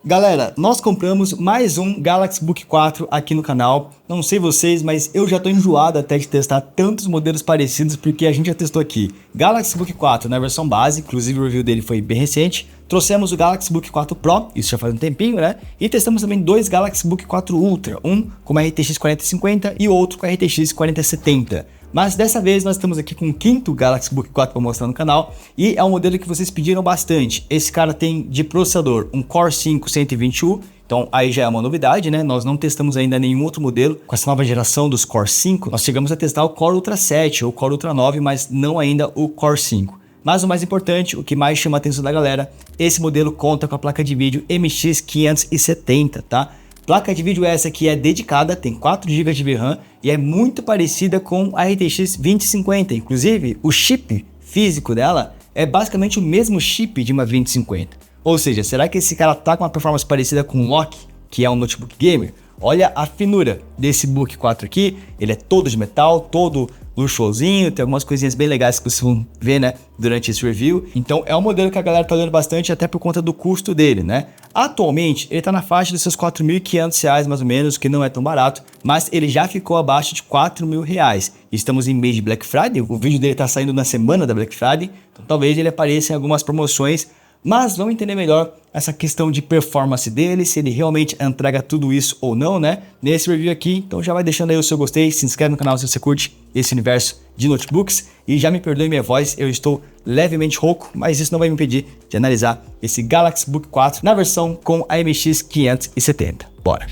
Galera, nós compramos mais um Galaxy Book 4 aqui no canal. Não sei vocês, mas eu já tô enjoado até de testar tantos modelos parecidos, porque a gente já testou aqui Galaxy Book 4 na versão base, inclusive o review dele foi bem recente. Trouxemos o Galaxy Book 4 Pro, isso já faz um tempinho, né? E testamos também dois Galaxy Book 4 Ultra, um com uma RTX 4050 e outro com a RTX 4070. Mas dessa vez nós estamos aqui com o quinto Galaxy Book 4 para mostrar no canal e é um modelo que vocês pediram bastante. Esse cara tem de processador um Core 5 120U, então aí já é uma novidade, né? Nós não testamos ainda nenhum outro modelo com essa nova geração dos Core 5. Nós chegamos a testar o Core Ultra 7 ou Core Ultra 9, mas não ainda o Core 5. Mas o mais importante, o que mais chama a atenção da galera, esse modelo conta com a placa de vídeo MX 570, tá? Placa de vídeo essa que é dedicada, tem 4 GB de VRAM e é muito parecida com a RTX 2050. Inclusive, o chip físico dela é basicamente o mesmo chip de uma 2050. Ou seja, será que esse cara tá com uma performance parecida com o Loki, que é um notebook gamer? Olha a finura desse Book 4 aqui, ele é todo de metal, todo luxuosinho, tem algumas coisinhas bem legais que vocês vão ver, né, durante esse review. Então é um modelo que a galera tá olhando bastante, até por conta do custo dele, né? Atualmente ele tá na faixa dos seus R$4.500 mais ou menos, que não é tão barato, mas ele já ficou abaixo de R$4.000. Estamos em mês de Black Friday, o vídeo dele tá saindo na semana da Black Friday, então talvez ele apareça em algumas promoções. Mas vamos entender melhor essa questão de performance dele, se ele realmente entrega tudo isso ou não, né? Nesse review aqui, então já vai deixando aí o seu gostei, se inscreve no canal se você curte esse universo de notebooks. E já me perdoe minha voz, eu estou levemente rouco, mas isso não vai me impedir de analisar esse Galaxy Book 4 na versão com a MX 570. Bora!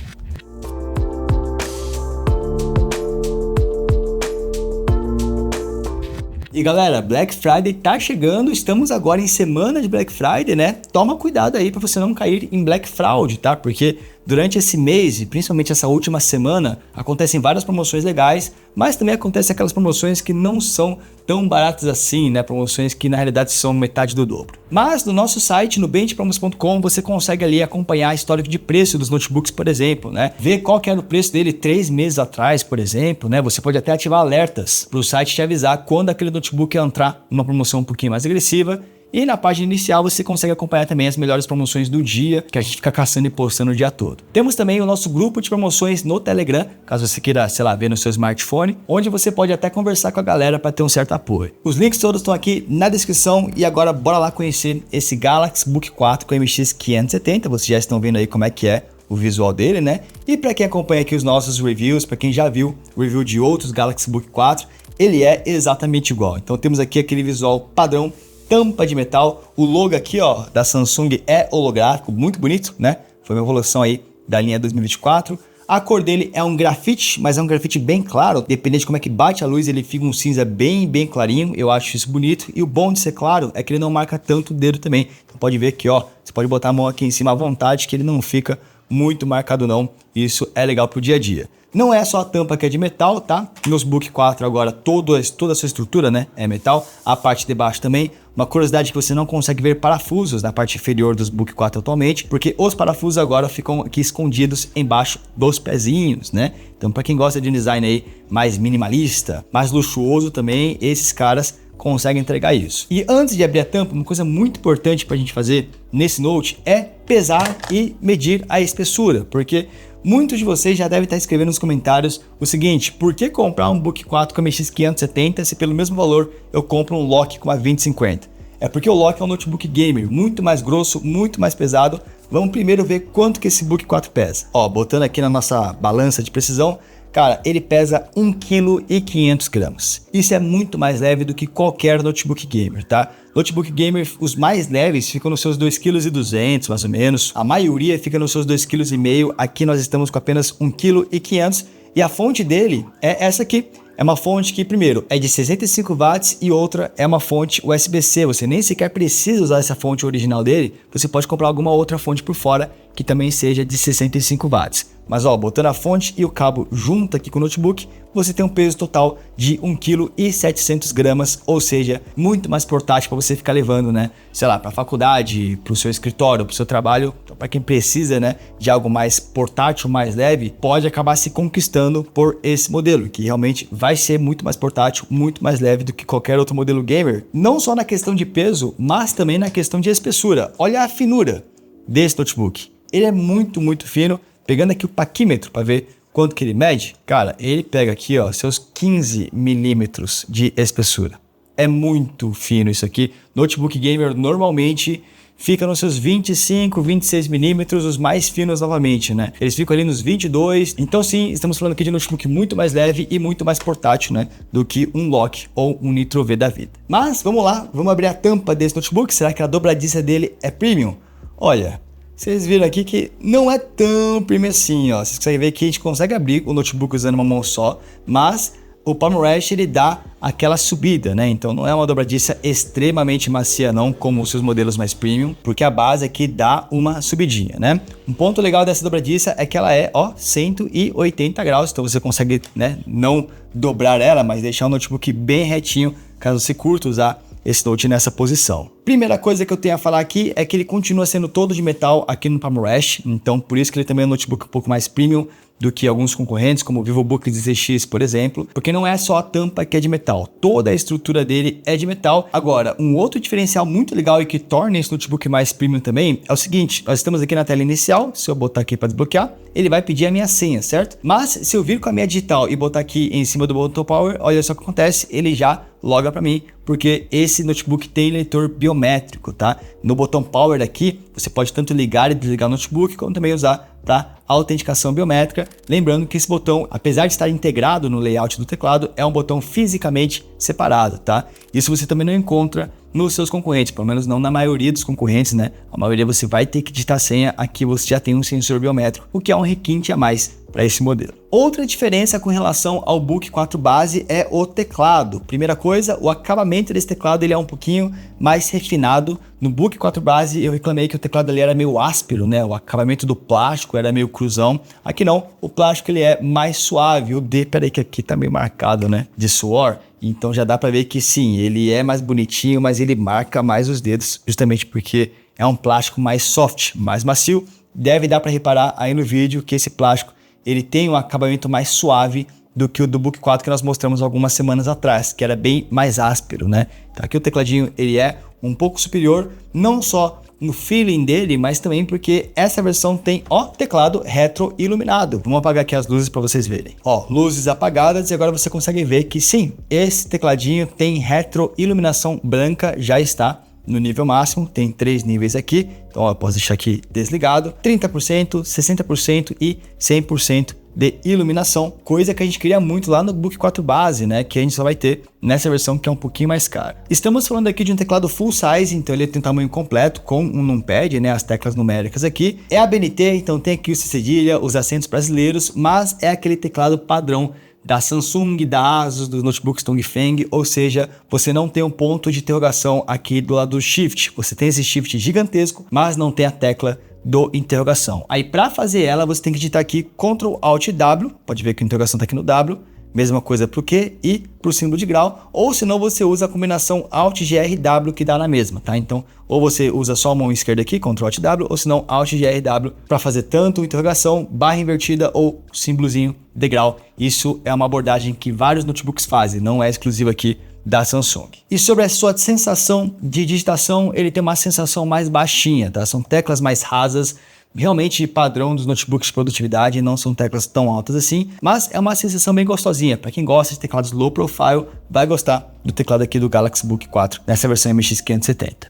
E galera, Black Friday tá chegando, estamos agora em semana de Black Friday, né? Toma cuidado aí para você não cair em Black Fraud, tá? Porque durante esse mês, e principalmente essa última semana, acontecem várias promoções legais, mas também acontecem aquelas promoções que não são tão baratas assim, né? Promoções que na realidade são metade do dobro. Mas no nosso site, no benchpromos.com, você consegue ali acompanhar a histórico de preço dos notebooks, por exemplo, né? Ver qual que era o preço dele 3 meses atrás, por exemplo, né? Você pode até ativar alertas para o site te avisar quando aquele notebook entrar numa promoção um pouquinho mais agressiva. E na página inicial você consegue acompanhar também as melhores promoções do dia, que a gente fica caçando e postando o dia todo. Temos também o nosso grupo de promoções no Telegram, caso você queira, sei lá, ver no seu smartphone, onde você pode até conversar com a galera para ter um certo apoio. Os links todos estão aqui na descrição e agora bora lá conhecer esse Galaxy Book 4 com MX 570, vocês já estão vendo aí como é que é o visual dele, né? E para quem acompanha aqui os nossos reviews, para quem já viu o review de outros Galaxy Book 4, ele é exatamente igual. Então temos aqui aquele visual padrão, tampa de metal, o logo aqui ó da Samsung é holográfico, muito bonito, né? Foi uma evolução aí da linha 2024. A cor dele é um grafite, mas é um grafite bem claro, dependendo de como é que bate a luz, ele fica um cinza bem clarinho, eu acho isso bonito. E o bom de ser claro é que ele não marca tanto o dedo também. Então pode ver aqui ó, você pode botar a mão aqui em cima à vontade que ele não fica muito marcado não, isso é legal pro dia a dia. Não é só a tampa que é de metal, tá? Nos Book 4 agora toda a sua estrutura, né, é metal, a parte de baixo também. Uma curiosidade que você não consegue ver parafusos na parte inferior dos Book 4 atualmente, porque os parafusos agora ficam aqui escondidos embaixo dos pezinhos, né? Então para quem gosta de um design aí mais minimalista, mais luxuoso também, esses caras conseguem entregar isso. E antes de abrir a tampa, uma coisa muito importante para a gente fazer nesse Note é pesar e medir a espessura, porque muitos de vocês já devem estar escrevendo nos comentários o seguinte: por que comprar um Book 4 com a MX 570 se pelo mesmo valor eu compro um Loki com a 2050? É porque o Loki é um notebook gamer, muito mais grosso, muito mais pesado. Vamos primeiro ver quanto que esse Book 4 pesa. Ó, botando aqui na nossa balança de precisão, cara, ele pesa 1,5 kg. Isso é muito mais leve do que qualquer notebook gamer, tá? Notebook gamer, os mais leves ficam nos seus 2,2 kg mais ou menos. A maioria fica nos seus 2,5 kg. Aqui nós estamos com apenas 1,5 kg. E a fonte dele é essa aqui. É uma fonte que, primeiro, é de 65 watts e outra é uma fonte USB-C. Você nem sequer precisa usar essa fonte original dele. Você pode comprar alguma outra fonte por fora que também seja de 65 watts. Mas ó, botando a fonte e o cabo junto aqui com o notebook, você tem um peso total de 1,7 kg, ou seja, muito mais portátil para você ficar levando, né? Sei lá, para a faculdade, para o seu escritório, para o seu trabalho. Então, para quem precisa, né, de algo mais portátil, mais leve, pode acabar se conquistando por esse modelo, que realmente vai ser muito mais portátil, muito mais leve do que qualquer outro modelo gamer. Não só na questão de peso, mas também na questão de espessura. Olha a finura desse notebook. ele é muito, muito fino. Pegando aqui o paquímetro para ver quanto que ele mede, cara, ele pega aqui, ó, seus 15 milímetros de espessura. É muito fino isso aqui. Notebook gamer normalmente fica nos seus 25, 26 milímetros, os mais finos novamente, né? Eles ficam ali nos 22. Então sim, estamos falando aqui de notebook muito mais leve e muito mais portátil, né? Do que um Lock ou um Nitro V da vida. Mas vamos lá, vamos abrir a tampa desse notebook. Será que a dobradiça dele é premium? Olha, vocês viram aqui que não é tão premium assim, ó. Vocês conseguem ver que a gente consegue abrir o notebook usando uma mão só, mas o palm rest ele dá aquela subida, né? Então não é uma dobradiça extremamente macia não, como os seus modelos mais premium, porque a base aqui dá uma subidinha, né? Um ponto legal dessa dobradiça é que ela é, ó, 180 graus, então você consegue, né, não dobrar ela, mas deixar o notebook bem retinho, caso você curta usar esse note nessa posição. Primeira coisa que eu tenho a falar aqui é que ele continua sendo todo de metal aqui no palm rest, então por isso que ele também é um notebook um pouco mais premium do que alguns concorrentes, como o VivoBook 16X, por exemplo, porque não é só a tampa que é de metal, toda a estrutura dele é de metal. Agora, um outro diferencial muito legal e que torna esse notebook mais premium também é o seguinte, nós estamos aqui na tela inicial, se eu botar aqui para desbloquear, ele vai pedir a minha senha, certo? Mas se eu vir com a minha digital e botar aqui em cima do botão power, olha só o que acontece, ele já loga para mim, porque esse notebook tem leitor biométrico, tá? No botão power aqui, você pode tanto ligar e desligar o notebook, como também usar para autenticação biométrica. Lembrando que esse botão, apesar de estar integrado no layout do teclado, é um botão fisicamente separado, tá? Isso você também não encontra nos seus concorrentes, pelo menos não na maioria dos concorrentes, né? A maioria você vai ter que digitar senha, aqui você já tem um sensor biométrico, o que é um requinte a mais para esse modelo. Outra diferença com relação ao Book 4 base é o teclado. Primeira coisa, o acabamento desse teclado ele é um pouquinho mais refinado. No Book 4 base eu reclamei que o teclado ali era meio áspero, né? O acabamento do plástico era meio cruzão. Aqui não, o plástico ele é mais suave. O D, peraí que aqui tá meio marcado, né? De suor. Então já dá para ver que sim, ele é mais bonitinho, mas ele marca mais os dedos, justamente porque é um plástico mais soft, mais macio. Deve dar para reparar aí no vídeo que esse plástico ele tem um acabamento mais suave do que o do Book 4 que nós mostramos algumas semanas atrás, que era bem mais áspero, né? Então aqui o tecladinho ele é um pouco superior, não só no feeling dele, mas também porque essa versão tem, ó, teclado retroiluminado. Vamos apagar aqui as luzes para vocês verem. Ó, luzes apagadas e agora você consegue ver que sim, esse tecladinho tem retroiluminação branca, já está no nível máximo, tem 3 níveis aqui, então ó, eu posso deixar aqui desligado, 30%, 60% e 100% de iluminação, coisa que a gente queria muito lá no Book 4 base, né, que a gente só vai ter nessa versão que é um pouquinho mais cara. Estamos falando aqui de um teclado full size, então ele tem tamanho completo com um numpad, né, as teclas numéricas aqui. É ABNT, então tem aqui o C cedilha, os acentos brasileiros, mas é aquele teclado padrão da Samsung, da Asus, dos notebooks Dongfeng, ou seja, você não tem um ponto de interrogação aqui do lado do Shift, você tem esse Shift gigantesco, mas não tem a tecla do interrogação. Aí para fazer ela, você tem que digitar aqui Ctrl Alt W, pode ver que a interrogação está aqui no W, mesma coisa para o Q e para o símbolo de grau, ou senão você usa a combinação Alt GR W que dá na mesma, tá? Então, ou você usa só a mão esquerda aqui, Ctrl Alt W, ou senão Alt GR W para fazer tanto interrogação, barra invertida ou símbolozinho de grau. Isso é uma abordagem que vários notebooks fazem, não é exclusivo aqui da Samsung. E sobre a sua sensação de digitação, ele tem uma sensação mais baixinha, tá? São teclas mais rasas, realmente padrão dos notebooks de produtividade, não são teclas tão altas assim, mas é uma sensação bem gostosinha. Para quem gosta de teclados low profile, vai gostar do teclado aqui do Galaxy Book 4, nessa versão MX570.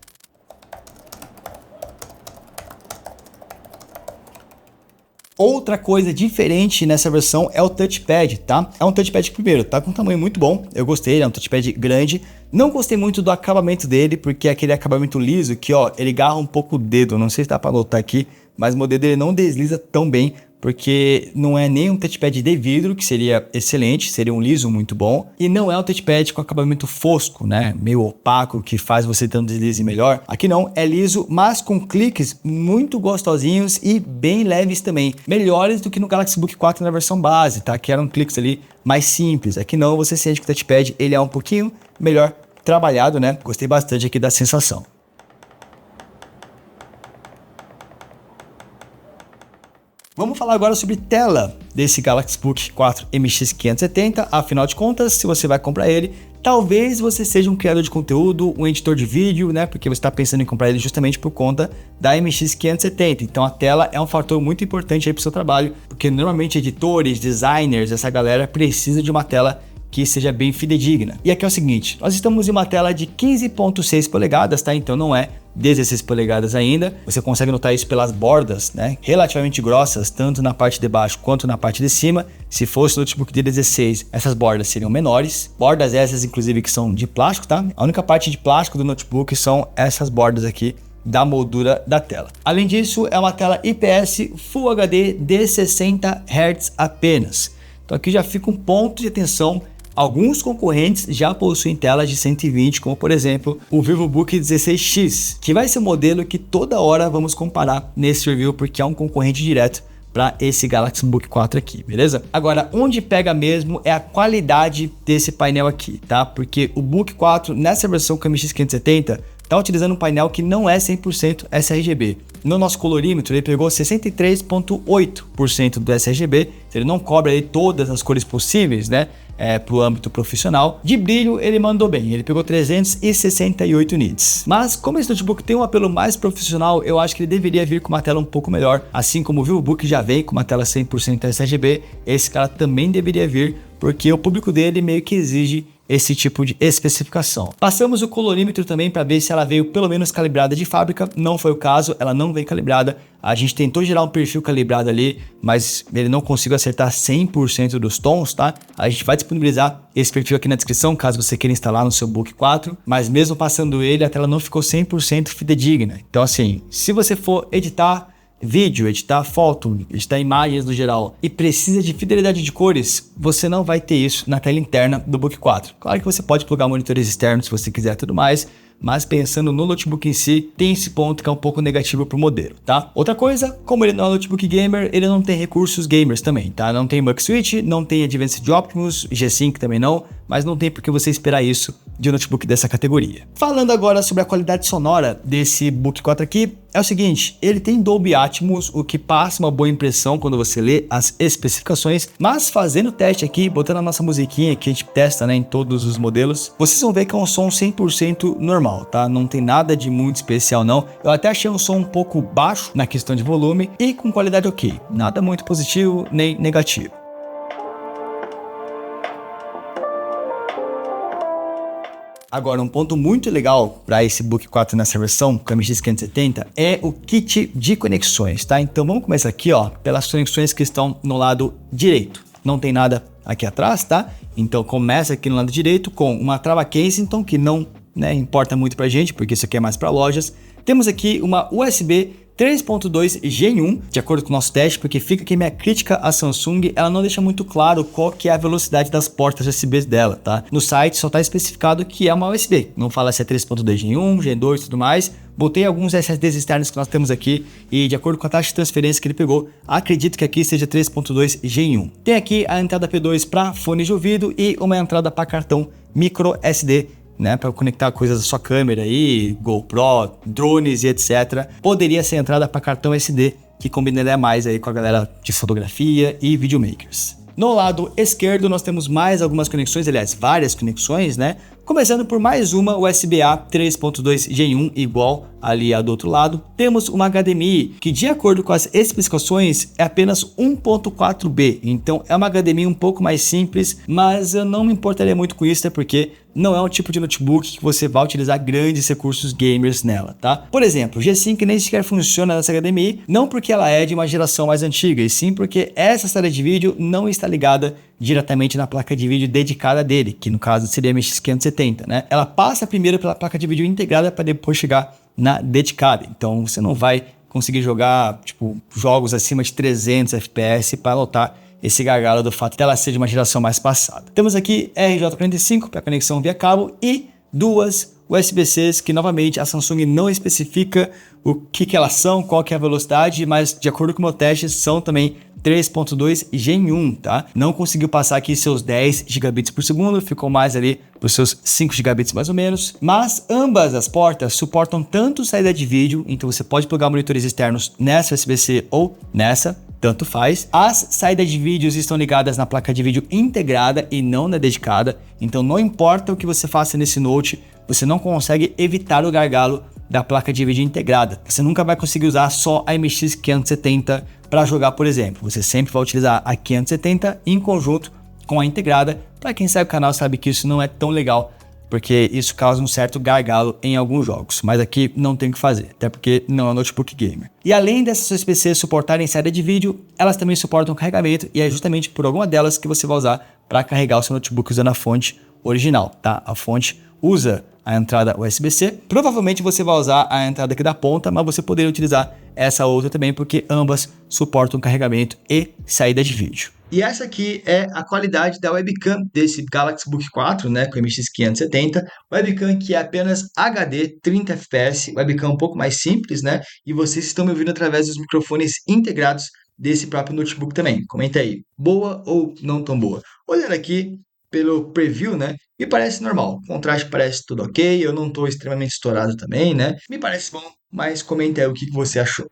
Outra coisa diferente nessa versão é o touchpad, tá? É um touchpad que, primeiro, tá com um tamanho muito bom, eu gostei, é um touchpad grande. Não gostei muito do acabamento dele, porque é aquele acabamento liso que, ó, ele garra um pouco o dedo, não sei se dá pra notar aqui, mas o meu dedo ele não desliza tão bem, porque não é nem um touchpad de vidro, que seria excelente, seria um liso muito bom, e não é um touchpad com acabamento fosco, né, meio opaco, que faz você ter um deslize melhor. Aqui não, é liso, mas com cliques muito gostosinhos e bem leves também, melhores do que no Galaxy Book 4 na versão base, tá, que eram cliques ali mais simples. Aqui não, você sente que o touchpad ele é um pouquinho melhor trabalhado, né, gostei bastante aqui da sensação. Vamos falar agora sobre tela desse Galaxy Book 4 MX570, afinal de contas, se você vai comprar ele, Talvez você seja um criador de conteúdo, um editor de vídeo, né? Porque você está pensando em comprar ele justamente por conta da MX 570. Então a tela é um fator muito importante aí para o seu trabalho, porque normalmente editores, designers, essa galera precisa de uma tela que seja bem fidedigna. E aqui é o seguinte, nós estamos em uma tela de 15.6 polegadas, tá? Então não é 16 polegadas ainda. Você consegue notar isso pelas bordas, né? Relativamente grossas, tanto na parte de baixo quanto na parte de cima. Se fosse o notebook de 16, essas bordas seriam menores. Bordas essas, inclusive, que são de plástico, tá? A única parte de plástico do notebook são essas bordas aqui da moldura da tela. Além disso, é uma tela IPS Full HD de 60 Hz apenas. Então aqui já fica um ponto de atenção. Alguns concorrentes já possuem telas de 120, como por exemplo o VivoBook 16X, que vai ser o modelo que toda hora vamos comparar nesse review, porque é um concorrente direto para esse Galaxy Book 4 aqui, beleza? Agora, onde pega mesmo é a qualidade desse painel aqui, tá? Porque o Book 4, nessa versão com a MX570, está utilizando um painel que não é 100% sRGB. No nosso colorímetro, ele pegou 63,8% do sRGB, ele não cobre aí todas as cores possíveis, né? Para o âmbito profissional. De brilho, ele mandou bem, ele pegou 368 nits. Mas como esse notebook tem um apelo mais profissional, eu acho que ele deveria vir com uma tela um pouco melhor, assim como o VivoBook já vem com uma tela 100% sRGB, esse cara também deveria vir, porque o público dele meio que exige esse tipo de especificação. Passamos o colorímetro também para ver se ela veio pelo menos calibrada de fábrica. Não foi o caso, ela não veio calibrada. A gente tentou gerar um perfil calibrado ali, mas ele não conseguiu acertar 100% dos tons, tá? A gente vai disponibilizar esse perfil aqui na descrição, caso você queira instalar no seu Book 4, mas mesmo passando ele, a tela não ficou 100% fidedigna. Então assim, se você for editar vídeo, editar foto, editar imagens no geral e precisa de fidelidade de cores, você não vai ter isso na tela interna do Book 4. Claro que você pode plugar monitores externos se você quiser e tudo mais, mas pensando no notebook em si, tem esse ponto que é um pouco negativo para o modelo, tá? Outra coisa, como ele não é um notebook gamer, ele não tem recursos gamers também, tá? Não tem Mux Switch, não tem Advanced Optimus, G-Sync também não, mas não tem por que você esperar isso de um notebook dessa categoria. Falando agora sobre a qualidade sonora desse Book 4 aqui, é o seguinte, ele tem Dolby Atmos, o que passa uma boa impressão quando você lê as especificações, mas fazendo o teste aqui, botando a nossa musiquinha que a gente testa, né, em todos os modelos, vocês vão ver que é um som 100% normal, tá? Não tem nada de muito especial não. Eu até achei um som um pouco baixo na questão de volume e com qualidade ok, nada muito positivo nem negativo. Agora, um ponto muito legal para esse Book 4 nessa versão, com a MX570, é o kit de conexões, tá? Então vamos começar aqui, ó, pelas conexões que estão no lado direito. Não tem nada aqui atrás, tá? Então começa aqui no lado direito com uma trava Kensington, que não, né, importa muito pra gente, porque isso aqui é mais para lojas. Temos aqui uma USB 3.2 Gen 1, de acordo com o nosso teste, porque fica aqui minha crítica à Samsung, ela não deixa muito claro qual que é a velocidade das portas USB dela, tá? No site só tá especificado que é uma USB, não fala se é 3.2 Gen 1, Gen 2 e tudo mais. Botei alguns SSDs externos que nós temos aqui e de acordo com a taxa de transferência que ele pegou, acredito que aqui seja 3.2 Gen 1. Tem aqui a entrada P2 para fone de ouvido e uma entrada para cartão micro SD, né, para conectar coisas da sua câmera aí, GoPro, drones e etc. Poderia ser entrada para cartão SD, que combinaria mais aí com a galera de fotografia e videomakers. No lado esquerdo nós temos mais algumas conexões, aliás, várias conexões, né? Começando por mais uma USB-A 3.2 Gen 1 igual ali a do outro lado. Temos uma HDMI que, de acordo com as especificações, é apenas 1.4B. Então é uma HDMI um pouco mais simples, mas eu não me importaria muito com isso, porque não é um tipo de notebook que você vai utilizar grandes recursos gamers nela, tá? Por exemplo, o G-Sync nem sequer funciona nessa HDMI, não porque ela é de uma geração mais antiga, e sim porque essa série de vídeo não está ligada diretamente na placa de vídeo dedicada dele, que no caso seria a MX570, né? Ela passa primeiro pela placa de vídeo integrada para depois chegar na dedicada. Então você não vai conseguir jogar tipo jogos acima de 300 FPS para lotar esse gargalo do fato dela ser de uma geração mais passada. Temos aqui RJ45 para conexão via cabo e duas USB-Cs que novamente a Samsung não especifica o que elas são, qual que é a velocidade, mas de acordo com o meu teste são também 3.2 Gen 1, tá? Não conseguiu passar aqui seus 10 gigabits por segundo, ficou mais ali para os seus 5 gigabits mais ou menos, mas ambas as portas suportam tanto saída de vídeo, então você pode plugar monitores externos nessa USB-C ou nessa, tanto faz. As saídas de vídeos estão ligadas na placa de vídeo integrada e não na dedicada, então não importa o que você faça nesse Note, você não consegue evitar o gargalo da placa de vídeo integrada. Você nunca vai conseguir usar só a MX 570 para jogar, por exemplo. Você sempre vai utilizar a 570 em conjunto com a integrada. Para quem segue o canal sabe que isso não é tão legal, porque isso causa um certo gargalo em alguns jogos, mas aqui não tem o que fazer, até porque não é um notebook gamer. E além dessas suas PCs suportarem saída de vídeo, elas também suportam carregamento, e é justamente por alguma delas que você vai usar para carregar o seu notebook usando a fonte original, tá? A fonte usa a entrada USB-C, provavelmente você vai usar a entrada aqui da ponta, mas você poderia utilizar essa outra também, porque ambas suportam carregamento e saída de vídeo. E essa aqui é a qualidade da webcam desse Galaxy Book 4, né, com MX 570, webcam que é apenas HD 30 fps, webcam um pouco mais simples, né, e vocês estão me ouvindo através dos microfones integrados desse próprio notebook também. Comenta aí, boa ou não tão boa? Olhando aqui pelo preview, né, me parece normal, o contraste parece tudo ok, eu não estou extremamente estourado também, né, me parece bom, mas comenta aí o que você achou.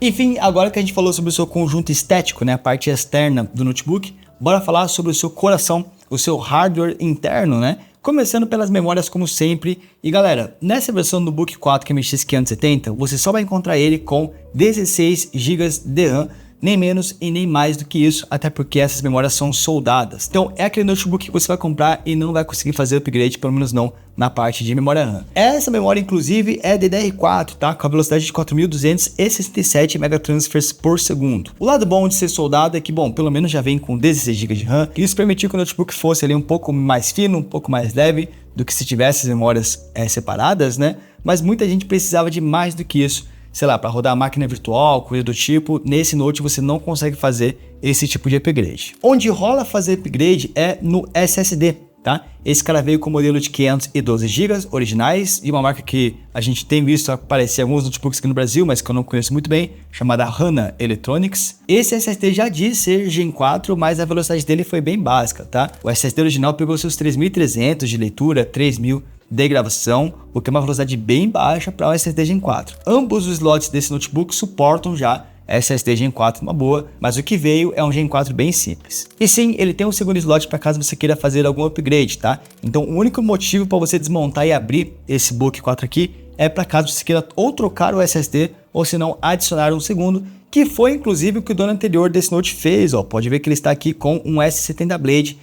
Enfim, agora que a gente falou sobre o seu conjunto estético, né, a parte externa do notebook, bora falar sobre o seu coração, o seu hardware interno, né? Começando pelas memórias como sempre. E galera, nessa versão do Book 4 MX 570, você só vai encontrar ele com 16 GB de RAM, nem menos e nem mais do que isso, até porque essas memórias são soldadas. Então é aquele notebook que você vai comprar e não vai conseguir fazer upgrade, pelo menos não na parte de memória RAM. Essa memória inclusive é DDR4, tá? Com a velocidade de 4.267 megatransfers por segundo. O lado bom de ser soldado é que, bom, pelo menos já vem com 16 GB de RAM, e isso permitiu que o notebook fosse ali um pouco mais fino, um pouco mais leve do que se tivesse as memórias separadas, né? Mas muita gente precisava de mais do que isso, sei lá, para rodar a máquina virtual, coisa do tipo. Nesse Note você não consegue fazer esse tipo de upgrade. Onde rola fazer upgrade é no SSD, tá? Esse cara veio com o modelo de 512 GB originais, e uma marca que a gente tem visto aparecer em alguns notebooks aqui no Brasil, mas que eu não conheço muito bem, chamada HANA Electronics. Esse SSD já diz ser Gen 4, mas a velocidade dele foi bem básica, tá? O SSD original pegou seus 3.300 de leitura, 3.000 de gravação, o que é uma velocidade bem baixa para o SSD Gen 4. Ambos os slots desse notebook suportam já SSD Gen 4 uma boa, mas o que veio é um Gen 4 bem simples. E sim, ele tem um segundo slot para caso você queira fazer algum upgrade, tá? Então o único motivo para você desmontar e abrir esse Book 4 aqui é para caso você queira ou trocar o SSD ou se não adicionar um segundo, que foi inclusive o que o dono anterior desse Note fez, ó. Pode ver que ele está aqui com um S70 Blade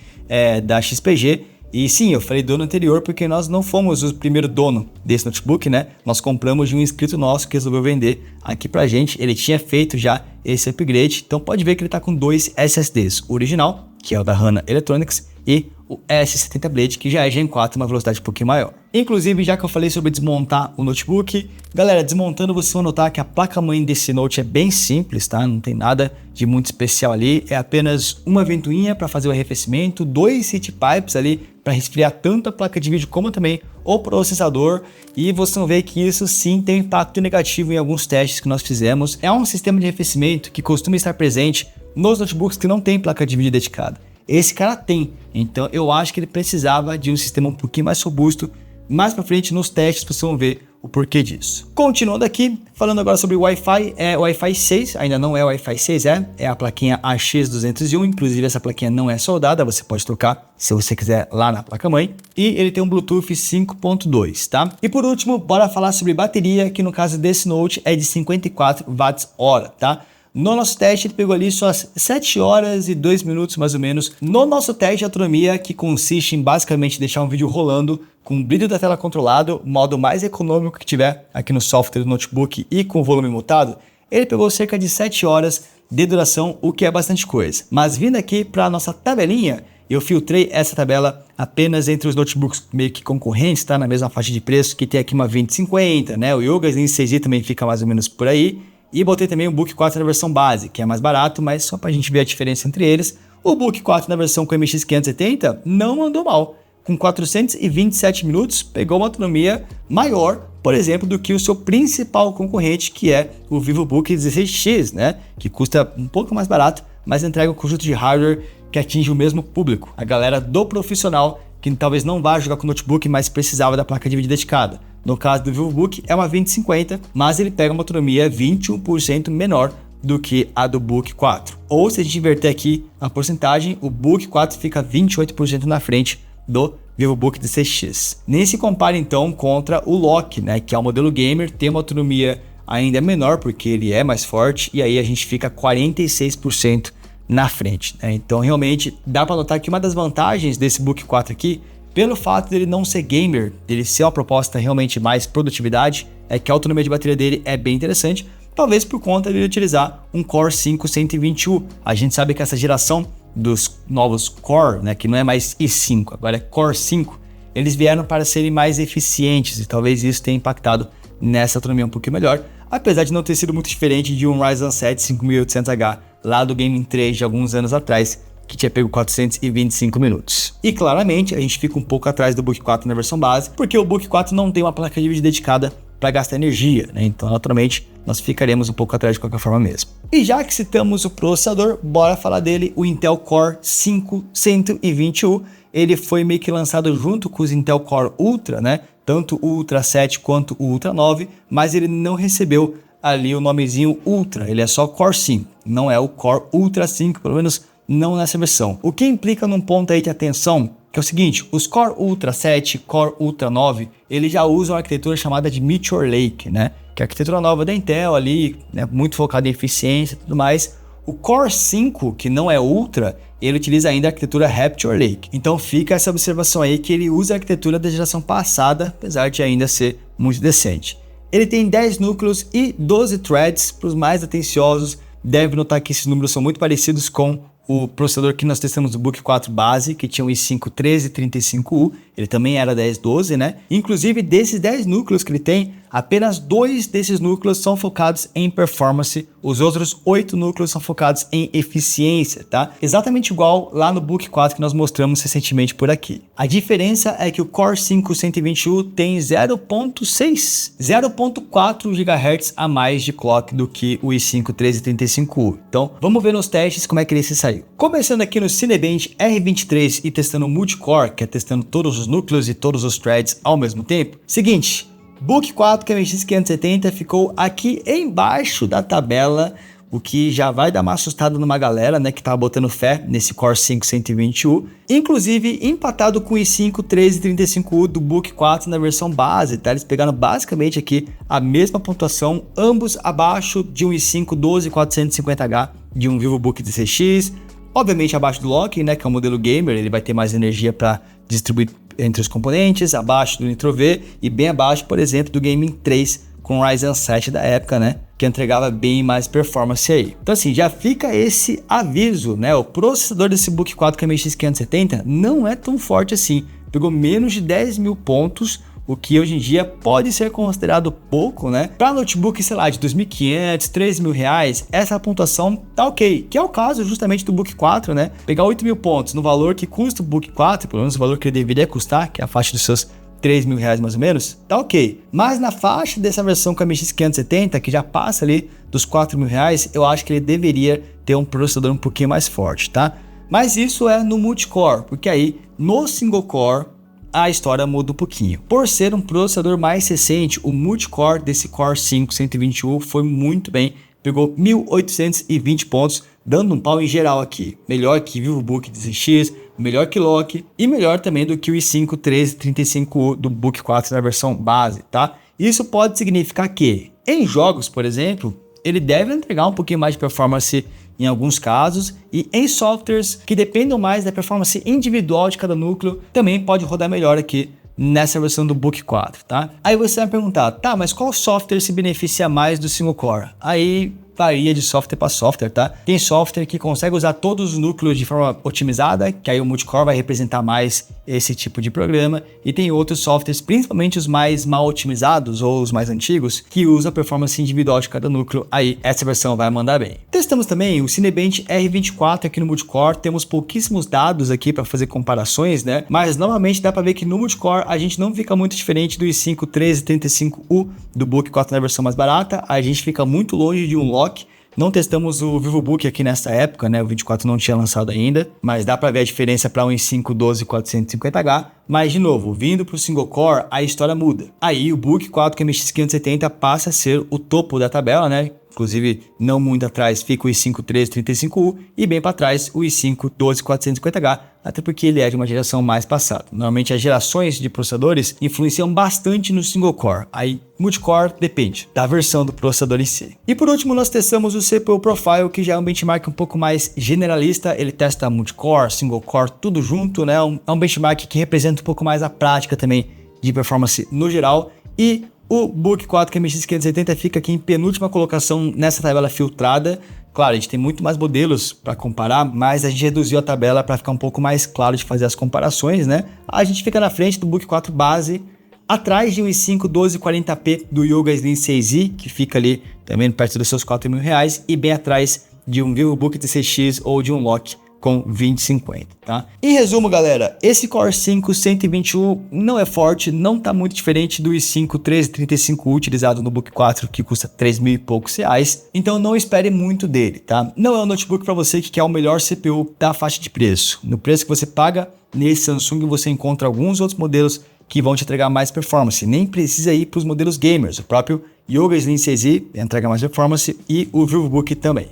da XPG. E sim, eu falei dono anterior porque nós não fomos o primeiro dono desse notebook, né? Nós compramos de um inscrito nosso que resolveu vender aqui pra gente. Ele tinha feito já esse upgrade, então pode ver que ele tá com dois SSDs. O original, que é o da HANA Electronics, e o S70 Blade, que já é Gen 4, uma velocidade um pouquinho maior. Inclusive, já que eu falei sobre desmontar o notebook, galera, desmontando vocês vão notar que a placa-mãe desse Note é bem simples, tá? Não tem nada de muito especial ali, é apenas uma ventoinha para fazer o arrefecimento, 2 heat pipes ali para resfriar tanto a placa de vídeo como também o processador, e vocês vão ver que isso sim tem impacto negativo em alguns testes que nós fizemos. É um sistema de arrefecimento que costuma estar presente nos notebooks que não tem placa de vídeo dedicada. Esse cara tem, então eu acho que ele precisava de um sistema um pouquinho mais robusto. Mais pra frente nos testes vocês vão ver o porquê disso. Continuando aqui, falando agora sobre o Wi-Fi, é o Wi-Fi 6, ainda não é o Wi-Fi 6, é a plaquinha AX201, inclusive essa plaquinha não é soldada, você pode trocar se você quiser lá na placa-mãe. E ele tem um Bluetooth 5.2, tá? E por último, bora falar sobre bateria, que no caso desse Note é de 54 Wh, tá? No nosso teste ele pegou ali suas 7 horas e 2 minutos mais ou menos. No nosso teste de autonomia, que consiste em basicamente deixar um vídeo rolando com o brilho da tela controlado, modo mais econômico que tiver aqui no software do notebook e com o volume mutado, ele pegou cerca de 7 horas de duração, o que é bastante coisa. Mas vindo aqui para a nossa tabelinha, eu filtrei essa tabela apenas entre os notebooks meio que concorrentes, tá? Na mesma faixa de preço, que tem aqui uma 2050, né? O Yoga Slim 6i também fica mais ou menos por aí. E botei também o Book 4 na versão base, que é mais barato, mas só pra gente ver a diferença entre eles. O Book 4 na versão com MX 570 não andou mal. Com 427 minutos, pegou uma autonomia maior, por exemplo, do que o seu principal concorrente, que é o VivoBook 16X, né? Que custa um pouco mais barato, mas entrega um conjunto de hardware que atinge o mesmo público. A galera do profissional, que talvez não vá jogar com notebook, mas precisava da placa de vídeo dedicada. No caso do VivoBook é uma 2050, mas ele pega uma autonomia 21% menor do que a do Book 4. Ou se a gente inverter aqui a porcentagem, o Book 4 fica 28% na frente do VivoBook 16X. Nem se compara então contra o Lock, né, que é o modelo gamer, tem uma autonomia ainda menor porque ele é mais forte, e aí a gente fica 46% na frente, né? Então realmente dá para notar que uma das vantagens desse Book 4 aqui, pelo fato dele não ser gamer, dele ser uma proposta realmente mais produtividade, é que a autonomia de bateria dele é bem interessante, talvez por conta de ele utilizar um Core 5 120U. A gente sabe que essa geração dos novos Core, né, que não é mais i5, agora é Core 5, eles vieram para serem mais eficientes e talvez isso tenha impactado nessa autonomia um pouquinho melhor, apesar de não ter sido muito diferente de um Ryzen 7 5800H lá do Gaming 3 de alguns anos atrás, que tinha pego 425 minutos. E claramente a gente fica um pouco atrás do Book 4 na versão base, porque o Book 4 não tem uma placa de vídeo dedicada para gastar energia, né? Então naturalmente nós ficaremos um pouco atrás de qualquer forma mesmo. E já que citamos o processador, bora falar dele, o Intel Core 5 120U. Ele foi meio que lançado junto com os Intel Core Ultra, né? Tanto o Ultra 7 quanto o Ultra 9, mas ele não recebeu ali o nomezinho Ultra, ele é só Core 5, não é o Core Ultra 5, pelo menos não nessa versão. O que implica num ponto aí de atenção, que é o seguinte, os Core Ultra 7, Core Ultra 9, eles já usam a arquitetura chamada de Meteor Lake, né? Que é a arquitetura nova da Intel ali, né? Muito focada em eficiência e tudo mais. O Core 5, que não é Ultra, ele utiliza ainda a arquitetura Raptor Lake. Então fica essa observação aí que ele usa a arquitetura da geração passada, apesar de ainda ser muito decente. Ele tem 10 núcleos e 12 threads. Para os mais atenciosos, deve notar que esses números são muito parecidos com o processador que nós testamos do Book 4 base, que tinha um i5 1335U, ele também era 1012, né? Inclusive, desses 10 núcleos que ele tem, apenas 2 desses núcleos são focados em performance, os outros 8 núcleos são focados em eficiência, tá? Exatamente igual lá no Book 4 que nós mostramos recentemente por aqui. A diferença é que o Core 5 120U tem 0.4 GHz a mais de clock do que o i5 1335U. Então, vamos ver nos testes como é que ele se saiu. Começando aqui no Cinebench R23 e testando o multicore, que é testando todos os núcleos e todos os threads ao mesmo tempo. Seguinte, Book 4 QMX 570 ficou aqui embaixo da tabela, o que já vai dar uma assustada numa galera, né, que tava botando fé nesse Core 5 120U, inclusive empatado com o i5 1335U do Book 4 na versão base, tá? Eles pegaram basicamente aqui a mesma pontuação, ambos abaixo de um i5 12450H de um VivoBook 16X, obviamente abaixo do Lock, né, que é o modelo gamer, ele vai ter mais energia para distribuir entre os componentes, abaixo do Nitro V e bem abaixo, por exemplo, do Gaming 3 com o Ryzen 7 da época, né, que entregava bem mais performance aí. Então assim, já fica esse aviso, né, o processador desse Book 4 QMX 570 não é tão forte assim, pegou menos de 10 mil pontos, o que hoje em dia pode ser considerado pouco, né? Para notebook, sei lá, de 2.500, 3.000 reais, essa pontuação tá ok, que é o caso justamente do Book 4, né? Pegar 8.000 pontos no valor que custa o Book 4, pelo menos o valor que ele deveria custar, que é a faixa dos seus 3.000 reais mais ou menos, tá ok. Mas na faixa dessa versão QMX 570, que já passa ali dos 4.000 reais, eu acho que ele deveria ter um processador um pouquinho mais forte, tá? Mas isso é no multicore, porque aí no single core a história muda um pouquinho. Por ser um processador mais recente, o multicore desse Core 5 120U foi muito bem, pegou 1.820 pontos, dando um pau em geral aqui. Melhor que VivoBook 16X, melhor que Lock e melhor também do que o i5 1335U do Book 4 na versão base, tá? Isso pode significar que, em jogos, por exemplo, ele deve entregar um pouquinho mais de performance em alguns casos, e em softwares que dependam mais da performance individual de cada núcleo, também pode rodar melhor aqui nessa versão do Book 4, tá? Aí você vai perguntar, tá, mas qual software se beneficia mais do single core? Aí varia de software para software, tá? Tem software que consegue usar todos os núcleos de forma otimizada, que aí o multicore vai representar mais esse tipo de programa, e tem outros softwares, principalmente os mais mal otimizados ou os mais antigos, que usam a performance individual de cada núcleo, aí essa versão vai mandar bem. Testamos também o Cinebench R24 aqui no multicore, temos pouquíssimos dados aqui para fazer comparações, né? Mas novamente dá para ver que no multicore a gente não fica muito diferente do i5 1335U do Book 4 na versão mais barata, a gente fica muito longe de um Lock, Não testamos o VivoBook aqui nessa época, né? O 24 não tinha lançado ainda, mas dá para ver a diferença para um i5 12450H. Mas, de novo, vindo para o single core, a história muda. Aí o Book 4 MX 570 passa a ser o topo da tabela, né? Inclusive, não muito atrás fica o i5 13335U e bem para trás o i5 12450H, até porque ele é de uma geração mais passada. Normalmente as gerações de processadores influenciam bastante no single core, aí multicore depende da versão do processador em si. E por último nós testamos o CPU Profile, que já é um benchmark um pouco mais generalista, ele testa multicore, single core, tudo junto, né? É um benchmark que representa um pouco mais a prática também de performance no geral. E o Book 4 MX 570 fica aqui em penúltima colocação nessa tabela filtrada. Claro, a gente tem muito mais modelos para comparar, mas a gente reduziu a tabela para ficar um pouco mais claro de fazer as comparações, né? A gente fica na frente do Book 4 base, atrás de um i5 1240p do Yoga Slim 6i, que fica ali também perto dos seus R$4.000, e bem atrás de um VivoBook TCX ou de um Lock com 2050, tá? Em resumo, galera, esse Core 5 121 não é forte, não tá muito diferente do i5 1335 utilizado no Book 4, que custa 3.000 e poucos reais, então não espere muito dele, tá? Não é um notebook para você que quer o melhor CPU da faixa de preço. No preço que você paga, nesse Samsung você encontra alguns outros modelos que vão te entregar mais performance, nem precisa ir para os modelos gamers, o próprio Yoga Slim 6i entrega mais performance e o VivoBook também.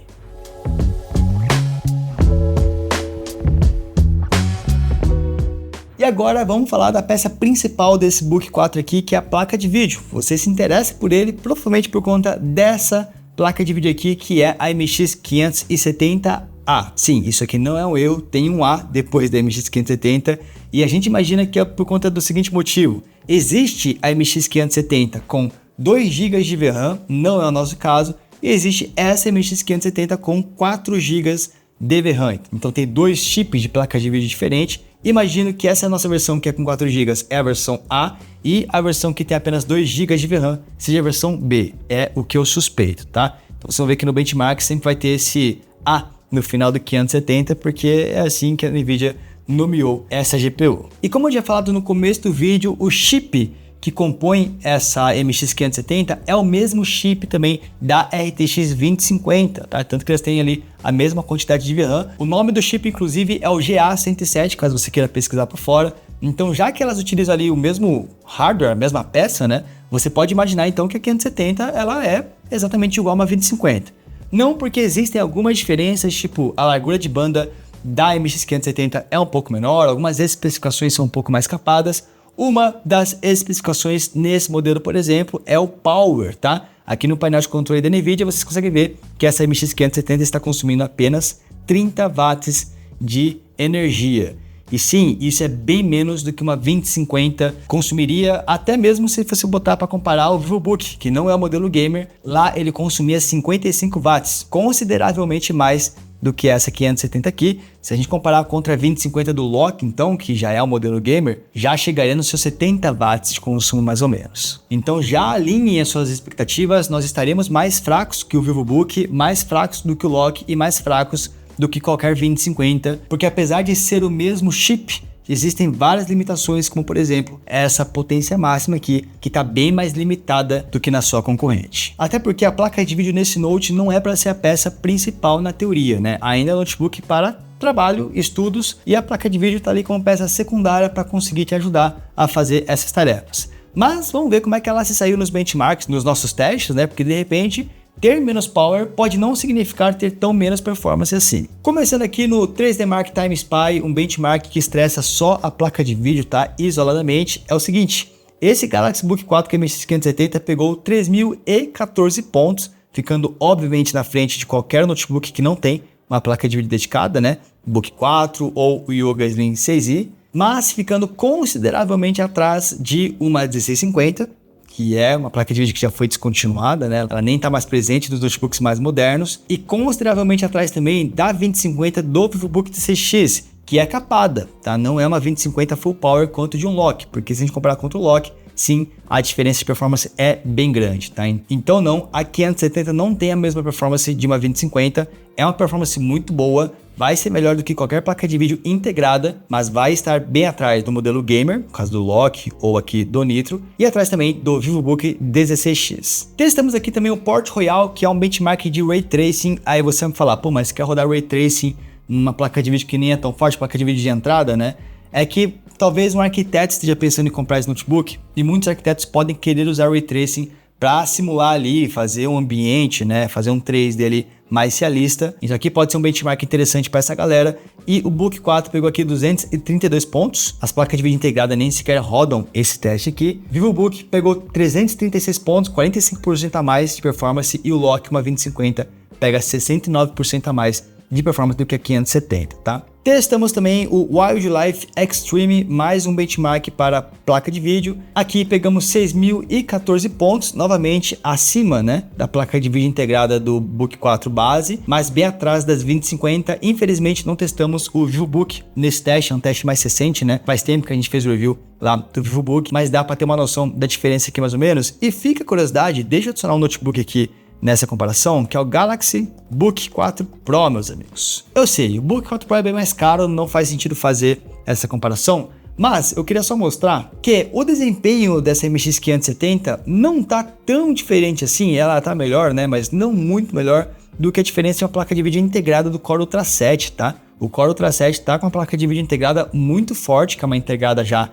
E agora vamos falar da peça principal desse Book 4 aqui, que é a placa de vídeo. Você se interessa por ele provavelmente por conta dessa placa de vídeo aqui, que é a MX 570A. Sim, isso aqui não é um eu, tem um A depois da MX 570, e a gente imagina que é por conta do seguinte motivo: existe a MX 570 com 2 GB de VRAM, não é o nosso caso, e existe essa MX 570 com 4 GB de VRAM. Então tem 2 chips de placa de vídeo diferentes. Imagino que essa é a nossa versão que é com 4 GB, é a versão A, e a versão que tem apenas 2 GB de VRAM seja a versão B, é o que eu suspeito, tá? Então vocês vão ver que no benchmark sempre vai ter esse A no final do 570, porque é assim que a Nvidia nomeou essa GPU. E como eu já falado no começo do vídeo, o chip que compõe essa MX 570 é o mesmo chip também da RTX 2050, tá? Tanto que eles têm ali a mesma quantidade de VRAM. O nome do chip, inclusive, é o GA107, caso você queira pesquisar por fora. Então, já que elas utilizam ali o mesmo hardware, a mesma peça, né? Você pode imaginar, então, que a 570 ela é exatamente igual a uma 2050. Não porque existem algumas diferenças, tipo a largura de banda da MX 570 é um pouco menor, algumas especificações são um pouco mais capadas. Uma das especificações nesse modelo, por exemplo, é o Power, tá? Aqui no painel de controle da Nvidia vocês conseguem ver que essa MX 570 está consumindo apenas 30 watts de energia. E sim, isso é bem menos do que uma 2050 consumiria, até mesmo se você botar para comparar o VivoBook, que não é o modelo gamer, lá ele consumia 55 watts, consideravelmente mais do que essa 570 aqui. Se a gente comparar contra a 2050 do Lock, então, que já é o modelo gamer, já chegaria nos seus 70 watts de consumo mais ou menos. Então já alinhem as suas expectativas, nós estaremos mais fracos que o VivoBook, mais fracos do que o Lock e mais fracos do que qualquer 2050, porque apesar de ser o mesmo chip, existem várias limitações, como por exemplo, essa potência máxima aqui, que está bem mais limitada do que na sua concorrente. Até porque a placa de vídeo nesse Note não é para ser a peça principal na teoria, né? Ainda é um notebook para trabalho, estudos, e a placa de vídeo está ali como peça secundária para conseguir te ajudar a fazer essas tarefas. Mas vamos ver como é que ela se saiu nos benchmarks, nos nossos testes, né? Porque de repente ter menos power pode não significar ter tão menos performance assim. Começando aqui no 3D Mark Time Spy, um benchmark que estressa só a placa de vídeo, tá? Isoladamente, é o seguinte: esse Galaxy Book 4 MX 570 pegou 3.014 pontos, ficando obviamente na frente de qualquer notebook que não tem uma placa de vídeo dedicada, né? Book 4 ou o Yoga Slim 6i, mas ficando consideravelmente atrás de uma 1650, que é uma placa de vídeo que já foi descontinuada, né? Ela nem está mais presente nos notebooks mais modernos, e consideravelmente atrás também da 2050 do VivoBook TCX, que é capada, tá? Não é uma 2050 full power quanto de um Lock, porque se a gente comparar contra o Lock, sim, a diferença de performance é bem grande, tá? Então não, a 570 não tem a mesma performance de uma 2050, é uma performance muito boa, vai ser melhor do que qualquer placa de vídeo integrada, mas vai estar bem atrás do modelo Gamer, no caso do Loki ou aqui do Nitro, e atrás também do VivoBook 16X. Testamos aqui também o Port Royal, que é um benchmark de Ray Tracing. Aí você vai me falar, pô, mas quer rodar Ray Tracing numa placa de vídeo que nem é tão forte, placa de vídeo de entrada, né? É que talvez um arquiteto esteja pensando em comprar esse notebook, e muitos arquitetos podem querer usar Ray Tracing para simular ali, fazer um ambiente, né, fazer um 3D ali mais realista. Isso aqui pode ser um benchmark interessante para essa galera. E o Book 4 pegou aqui 232 pontos. As placas de vídeo integrada nem sequer rodam esse teste aqui. VivoBook pegou 336 pontos, 45% a mais de performance, e o Loki, uma 2050, pega 69% a mais de performance do que a 570, tá? Testamos também o Wildlife Extreme, mais um benchmark para placa de vídeo. Aqui pegamos 6.014 pontos, novamente acima, né, da placa de vídeo integrada do Book 4 base, mas bem atrás das 2050. Infelizmente não testamos o VivoBook nesse teste, é um teste mais recente, né? Faz tempo que a gente fez o review lá do VivoBook, mas dá para ter uma noção da diferença aqui mais ou menos. E fica a curiosidade, deixa eu adicionar um notebook aqui nessa comparação, que é o Galaxy Book 4 Pro, meus amigos. Eu sei, o Book 4 Pro é bem mais caro, não faz sentido fazer essa comparação, mas eu queria só mostrar que o desempenho dessa MX 570 não tá tão diferente assim. Ela tá melhor, né, mas não muito melhor do que a diferença em uma placa de vídeo integrada do Core Ultra 7, tá? O Core Ultra 7 tá com uma placa de vídeo integrada muito forte, que é uma integrada já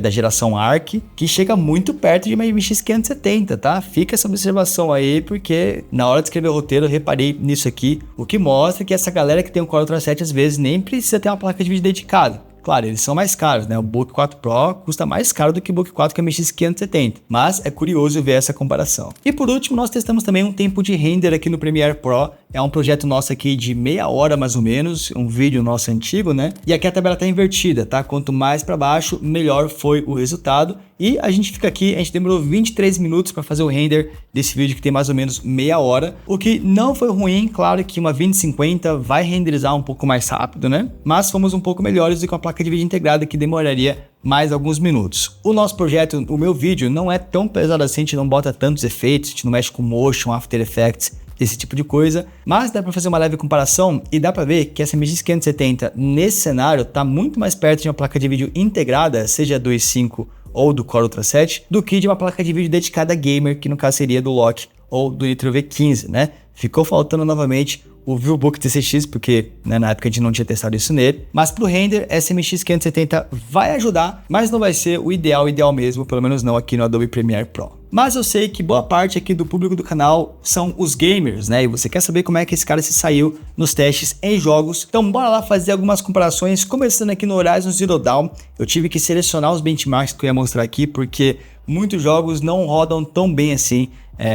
da geração Arc, que chega muito perto de uma MX 570, tá? Fica essa observação aí, porque na hora de escrever o roteiro eu reparei nisso aqui, o que mostra que essa galera que tem o Core Ultra 7 às vezes nem precisa ter uma placa de vídeo dedicada. Claro, eles são mais caros, né? O Book 4 Pro custa mais caro do que o Book 4 MX 570, mas é curioso ver essa comparação. E por último, nós testamos também um tempo de render aqui no Premiere Pro. É um projeto nosso aqui de meia hora mais ou menos, um vídeo nosso antigo, né? E aqui a tabela tá invertida, tá? Quanto mais para baixo, melhor foi o resultado. E a gente fica aqui, a gente demorou 23 minutos para fazer o render desse vídeo que tem mais ou menos meia hora, o que não foi ruim. Claro que uma 2050 vai renderizar um pouco mais rápido, né? Mas fomos um pouco melhores do que uma placa de vídeo integrada que demoraria mais alguns minutos. O nosso projeto, o meu vídeo, não é tão pesado assim, a gente não bota tantos efeitos, a gente não mexe com motion, After Effects, esse tipo de coisa, mas dá para fazer uma leve comparação e dá para ver que essa MX 570 nesse cenário tá muito mais perto de uma placa de vídeo integrada, seja a 2.5 ou do Core Ultra 7, do que de uma placa de vídeo dedicada a gamer, que no caso seria do Loki ou do Nitro V15, né? Ficou faltando novamente o VivoBook 16X, porque né, na época a gente não tinha testado isso nele, mas pro render, essa MX 570 vai ajudar, mas não vai ser o ideal mesmo, pelo menos não aqui no Adobe Premiere Pro. Mas eu sei que boa parte aqui do público do canal são os gamers, né? E você quer saber como é que esse cara se saiu nos testes em jogos. Então bora lá fazer algumas comparações, começando aqui no Horizon Zero Dawn. Eu tive que selecionar os benchmarks que eu ia mostrar aqui, porque muitos jogos não rodam tão bem assim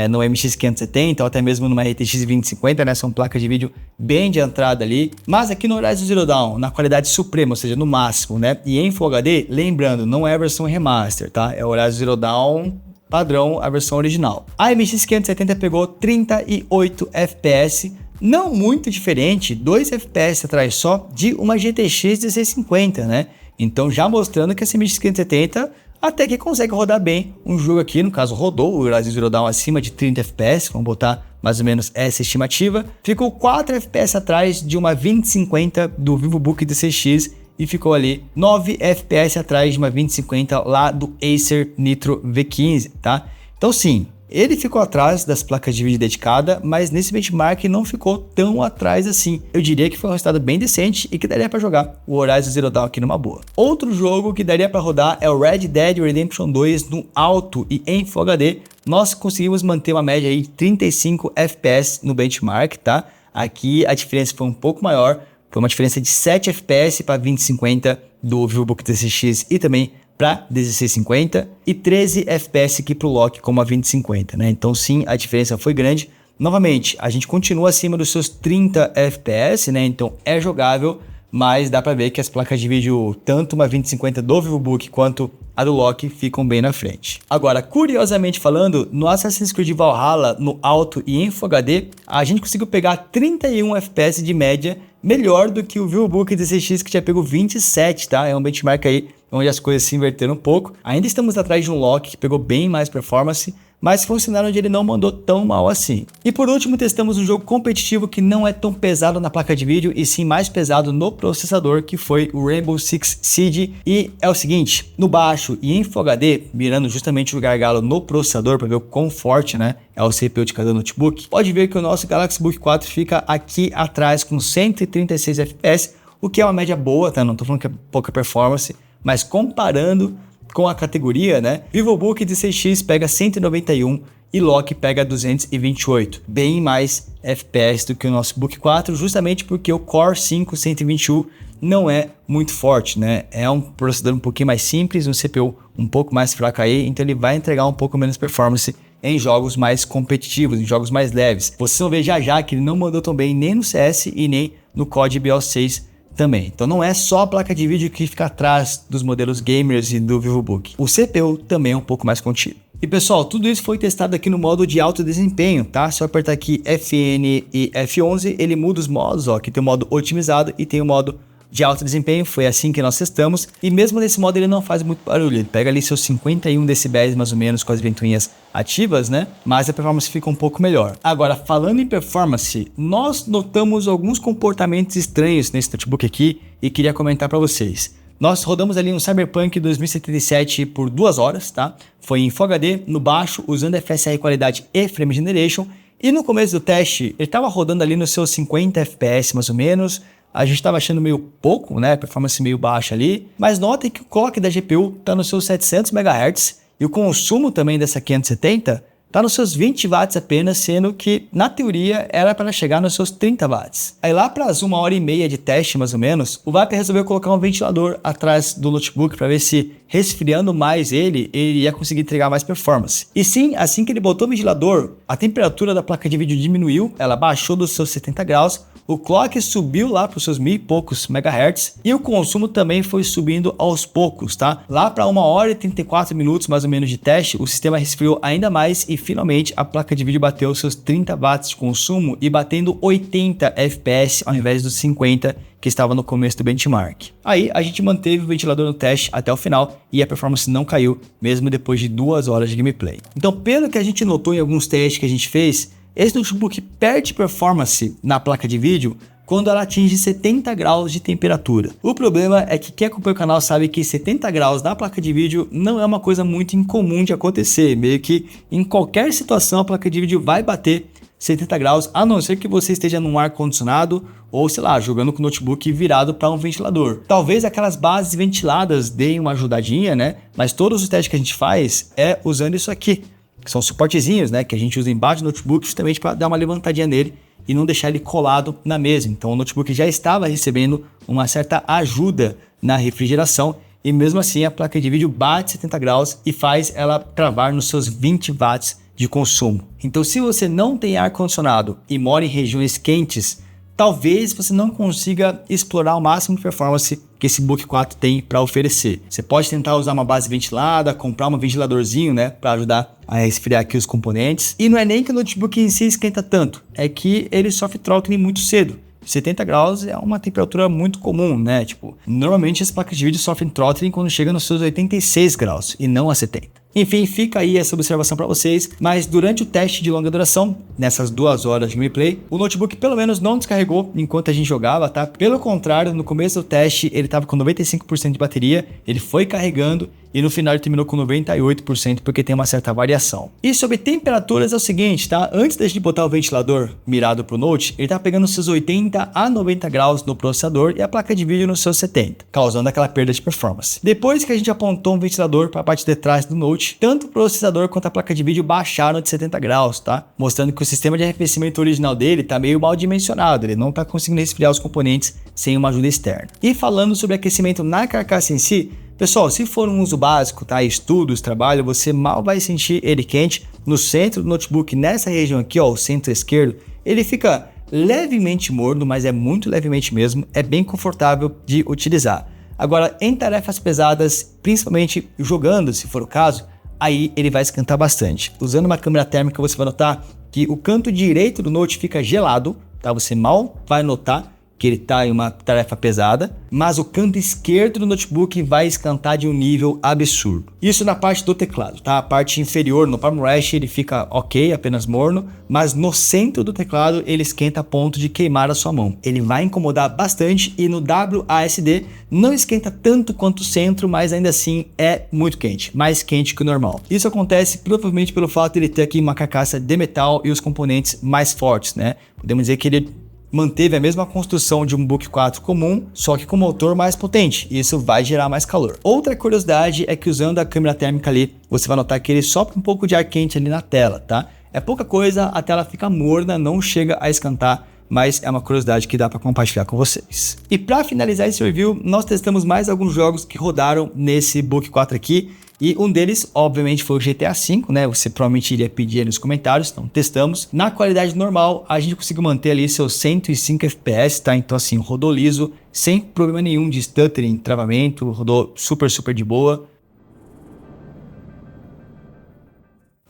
no MX 570 ou até mesmo numa RTX 2050, né? São placas de vídeo bem de entrada ali. Mas aqui no Horizon Zero Dawn, na qualidade suprema, ou seja, no máximo, né? E em Full HD, lembrando, não é a versão remaster, tá? É o Horizon Zero Dawn padrão, a versão original. A MX 570 pegou 38 FPS, não muito diferente, 2 FPS atrás só de uma GTX 1650, né? Então já mostrando que essa MX 570 até que consegue rodar bem um jogo aqui, no caso rodou o Horizon Zero Dawn acima de 30 FPS, vamos botar mais ou menos essa estimativa. Ficou 4 FPS atrás de uma 2050 do VivoBook 16X e ficou ali 9 FPS atrás de uma 2050 lá do Acer Nitro V15, tá? Então sim, ele ficou atrás das placas de vídeo dedicada, mas nesse benchmark não ficou tão atrás assim. Eu diria que foi um resultado bem decente e que daria para jogar o Horizon Zero Dawn aqui numa boa. Outro jogo que daria para rodar é o Red Dead Redemption 2 no alto e em Full HD. Nós conseguimos manter uma média aí de 35 FPS no benchmark, tá? Aqui a diferença foi um pouco maior, foi uma diferença de 7 FPS para 2050 do VivoBook 16X e também para 1650 e 13 FPS aqui para o Loki como a 2050, né? Então sim, a diferença foi grande. Novamente, a gente continua acima dos seus 30 FPS, né? Então é jogável, mas dá para ver que as placas de vídeo, tanto uma 2050 do VivoBook quanto a do Loki, ficam bem na frente. Agora, curiosamente falando, no Assassin's Creed Valhalla, no alto e em Full HD, a gente conseguiu pegar 31 FPS de média melhor do que o VivoBook 16X que já pegou 27, tá? É um benchmark aí onde as coisas se inverteram um pouco. Ainda estamos atrás de um Lock que pegou bem mais performance, mas foi um cenário onde ele não mandou tão mal assim. E por último, testamos um jogo competitivo que não é tão pesado na placa de vídeo e sim mais pesado no processador, que foi o Rainbow Six Siege. E é o seguinte, no baixo e em Full HD, mirando justamente o gargalo no processador para ver o quão forte, né, é o CPU de cada notebook, pode ver que o nosso Galaxy Book 4 fica aqui atrás com 136 FPS, o que é uma média boa, tá? Não tô falando que é pouca performance, mas comparando com a categoria, né? VivoBook 16X pega 191 e Lock pega 228, bem mais FPS do que o nosso Book 4, justamente porque o Core 5 121 não é muito forte, né? É um processador um pouquinho mais simples, um CPU um pouco mais fraco aí, então ele vai entregar um pouco menos performance em jogos mais competitivos, em jogos mais leves. Vocês vão ver já que ele não mandou tão bem nem no CS e nem no COD BO6 também. Então não é só a placa de vídeo que fica atrás dos modelos gamers e do VivoBook. O CPU também é um pouco mais contido. E pessoal, tudo isso foi testado aqui no modo de alto desempenho, tá? Se eu apertar aqui FN e F11, ele muda os modos, ó. Aqui tem o modo otimizado e tem o modo de alto desempenho, foi assim que nós testamos. E mesmo nesse modo ele não faz muito barulho, ele pega ali seus 51 decibéis mais ou menos com as ventoinhas ativas, né? Mas a performance fica um pouco melhor. Agora, falando em performance, nós notamos alguns comportamentos estranhos nesse notebook aqui e queria comentar para vocês. Nós rodamos ali um Cyberpunk 2077 por 2 horas, tá? Foi em Full HD, no baixo, usando FSR qualidade e Frame Generation. E no começo do teste, ele estava rodando ali nos seus 50 FPS mais ou menos. A gente estava achando meio pouco, né? Performance meio baixa ali. Mas notem que o clock da GPU está nos seus 700 MHz e o consumo também dessa 570 está nos seus 20 watts apenas, sendo que na teoria era para chegar nos seus 30 watts. Aí lá para as 1h30 de teste mais ou menos, o VAP resolveu colocar um ventilador atrás do notebook para ver se resfriando mais ele ia conseguir entregar mais performance. E sim, assim que ele botou o ventilador, a temperatura da placa de vídeo diminuiu, ela baixou dos seus 70 graus, o clock subiu lá para os seus 1000 e poucos MHz e o consumo também foi subindo aos poucos, tá? Lá para 1h34 mais ou menos de teste, o sistema resfriou ainda mais e finalmente a placa de vídeo bateu os seus 30 watts de consumo e batendo 80 FPS ao invés dos 50 que estava no começo do benchmark. Aí a gente manteve o ventilador no teste até o final e a performance não caiu, mesmo depois de 2 horas de gameplay. Então, pelo que a gente notou em alguns testes que a gente fez, esse notebook perde performance na placa de vídeo quando ela atinge 70 graus de temperatura. O problema é que quem acompanha o canal sabe que 70 graus na placa de vídeo não é uma coisa muito incomum de acontecer. Meio que em qualquer situação a placa de vídeo vai bater 70 graus, a não ser que você esteja num ar-condicionado ou, sei lá, jogando com o notebook virado para um ventilador. Talvez aquelas bases ventiladas deem uma ajudadinha, né? Mas todos os testes que a gente faz é usando isso aqui, que são suportezinhos, né? Que a gente usa embaixo do notebook justamente para dar uma levantadinha nele e não deixar ele colado na mesa. Então o notebook já estava recebendo uma certa ajuda na refrigeração e mesmo assim a placa de vídeo bate 70 graus e faz ela travar nos seus 20 watts de consumo. Então se você não tem ar-condicionado e mora em regiões quentes, talvez você não consiga explorar o máximo de performance que esse Book 4 tem para oferecer. Você pode tentar usar uma base ventilada, comprar um ventiladorzinho, né, para ajudar a esfriar aqui os componentes. E não é nem que o notebook em si esquenta tanto, é que ele sofre throttling muito cedo. 70 graus é uma temperatura muito comum, né? Tipo, normalmente as placas de vídeo sofrem throttling quando chega nos seus 86 graus e não a 70. Enfim, fica aí essa observação para vocês, mas durante o teste de longa duração, nessas 2 horas de gameplay, o notebook pelo menos não descarregou enquanto a gente jogava, tá? Pelo contrário, no começo do teste ele estava com 95% de bateria, ele foi carregando e no final ele terminou com 98% porque tem uma certa variação. E sobre temperaturas é o seguinte, tá? Antes da gente botar o ventilador mirado pro Note, ele tá pegando seus 80 a 90 graus no processador e a placa de vídeo nos seus 70, causando aquela perda de performance. Depois que a gente apontou um ventilador para a parte de trás do Note, tanto o processador quanto a placa de vídeo baixaram de 70 graus, tá? Mostrando que o sistema de arrefecimento original dele tá meio mal dimensionado, ele não tá conseguindo resfriar os componentes sem uma ajuda externa. E falando sobre aquecimento na carcaça em si, pessoal, se for um uso básico, tá? Estudos, trabalho, você mal vai sentir ele quente. No centro do notebook, nessa região aqui, ó, o centro esquerdo, ele fica levemente morno, mas é muito levemente mesmo, é bem confortável de utilizar. Agora, em tarefas pesadas, principalmente jogando, se for o caso, aí ele vai esquentar bastante. Usando uma câmera térmica, você vai notar que o canto direito do Note fica gelado, tá? Você mal vai notar que ele tá em uma tarefa pesada, mas o canto esquerdo do notebook vai esquentar de um nível absurdo. Isso na parte do teclado, tá? A parte inferior, no Palm Rest, ele fica ok, apenas morno, mas no centro do teclado ele esquenta a ponto de queimar a sua mão. Ele vai incomodar bastante e no WASD não esquenta tanto quanto o centro, mas ainda assim é muito quente, mais quente que o normal. Isso acontece provavelmente pelo fato de ele ter aqui uma carcaça de metal e os componentes mais fortes, né? Podemos dizer que ele manteve a mesma construção de um Book 4 comum, só que com motor mais potente, e isso vai gerar mais calor. Outra curiosidade é que usando a câmera térmica ali, você vai notar que ele sopra um pouco de ar quente ali na tela, tá? É pouca coisa, a tela fica morna, não chega a esquentar, mas é uma curiosidade que dá para compartilhar com vocês. E para finalizar esse review, nós testamos mais alguns jogos que rodaram nesse Book 4 aqui, e um deles, obviamente, foi o GTA V, né? Você provavelmente iria pedir aí nos comentários, então testamos. Na qualidade normal, a gente conseguiu manter ali seus 105 FPS, tá? Então assim, rodou liso, sem problema nenhum de stuttering, travamento, rodou super de boa.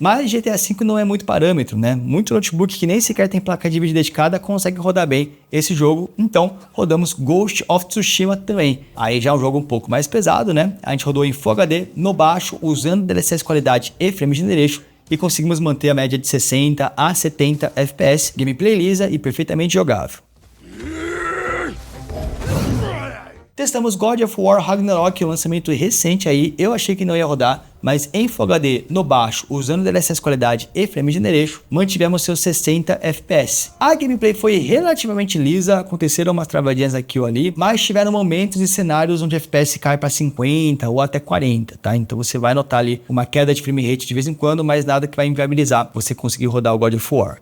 Mas GTA V não é muito parâmetro, né? Muito notebook que nem sequer tem placa de vídeo dedicada consegue rodar bem esse jogo, então rodamos Ghost of Tsushima também. Aí já é um jogo um pouco mais pesado, né? A gente rodou em Full HD, no baixo, usando DLSS qualidade e frame generation, e conseguimos manter a média de 60 a 70 FPS, gameplay lisa e perfeitamente jogável. Testamos God of War Ragnarok, um lançamento recente aí, eu achei que não ia rodar, mas em Full HD, no baixo, usando DLSS qualidade e frame generation, mantivemos seus 60 FPS. A gameplay foi relativamente lisa, aconteceram umas travadinhas aqui ou ali, mas tiveram momentos e cenários onde o FPS cai para 50 ou até 40, tá? Então você vai notar ali uma queda de frame rate de vez em quando, mas nada que vai inviabilizar você conseguir rodar o God of War.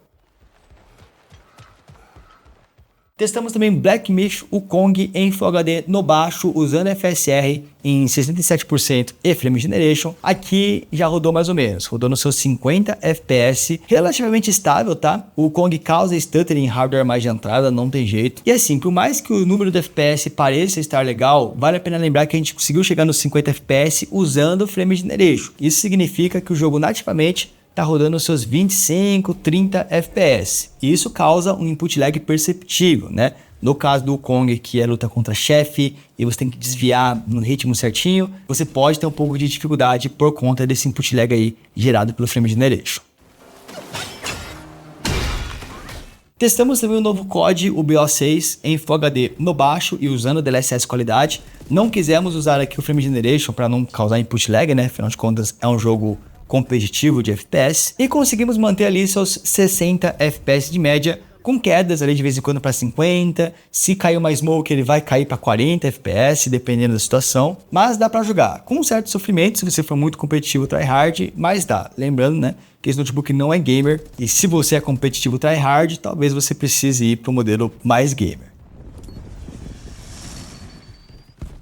Testamos também Black Myth Wukong em Full HD no baixo, usando FSR em 67% e Frame Generation. Aqui já rodou mais ou menos, rodou nos seus 50 FPS, relativamente estável, tá? O Wukong causa stuttering em hardware mais de entrada, não tem jeito. E assim, por mais que o número de FPS pareça estar legal, vale a pena lembrar que a gente conseguiu chegar nos 50 FPS usando Frame Generation. Isso significa que o jogo nativamente está rodando os seus 25, 30 FPS. E isso causa um input lag perceptível, né? No caso do Wukong, que é luta contra chefe, e você tem que desviar no ritmo certinho, você pode ter um pouco de dificuldade por conta desse input lag aí gerado pelo Frame Generation. Testamos também o novo COD, o BO6, em Full HD no baixo e usando DLSS qualidade. Não quisemos usar aqui o Frame Generation para não causar input lag, né? Afinal de contas, é um jogo competitivo de FPS, e conseguimos manter ali seus 60 FPS de média, com quedas ali de vez em quando para 50, se cair uma smoke ele vai cair para 40 FPS, dependendo da situação, mas dá para jogar, com um certo sofrimento se você for muito competitivo tryhard, mas dá, lembrando, né, que esse notebook não é gamer, e se você é competitivo tryhard, talvez você precise ir para o modelo mais gamer.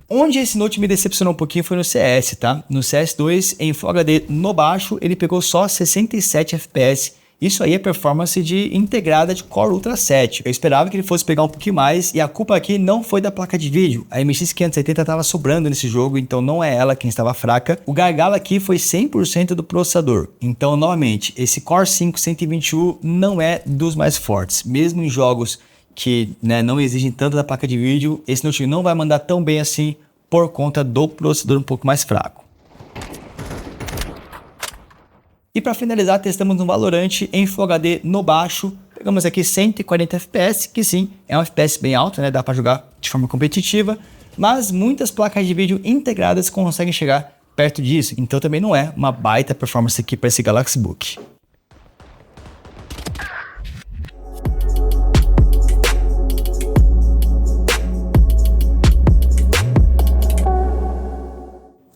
Onde esse note me decepcionou um pouquinho foi no CS, tá? No CS2, em Full HD no baixo, ele pegou só 67 FPS. Isso aí é performance de integrada de Core Ultra 7. Eu esperava que ele fosse pegar um pouquinho mais, e a culpa aqui não foi da placa de vídeo. A MX 570 estava sobrando nesse jogo, então não é ela quem estava fraca. O gargalo aqui foi 100% do processador. Então, novamente, esse Core 5 121 não é dos mais fortes. Mesmo em jogos que, né, não exigem tanto da placa de vídeo, esse notebook não vai mandar tão bem assim por conta do processador um pouco mais fraco. E para finalizar, testamos no Valorant em Full HD no baixo. Pegamos aqui 140 FPS, que sim, é um FPS bem alto, né? Dá para jogar de forma competitiva, mas muitas placas de vídeo integradas conseguem chegar perto disso, então também não é uma baita performance aqui para esse Galaxy Book.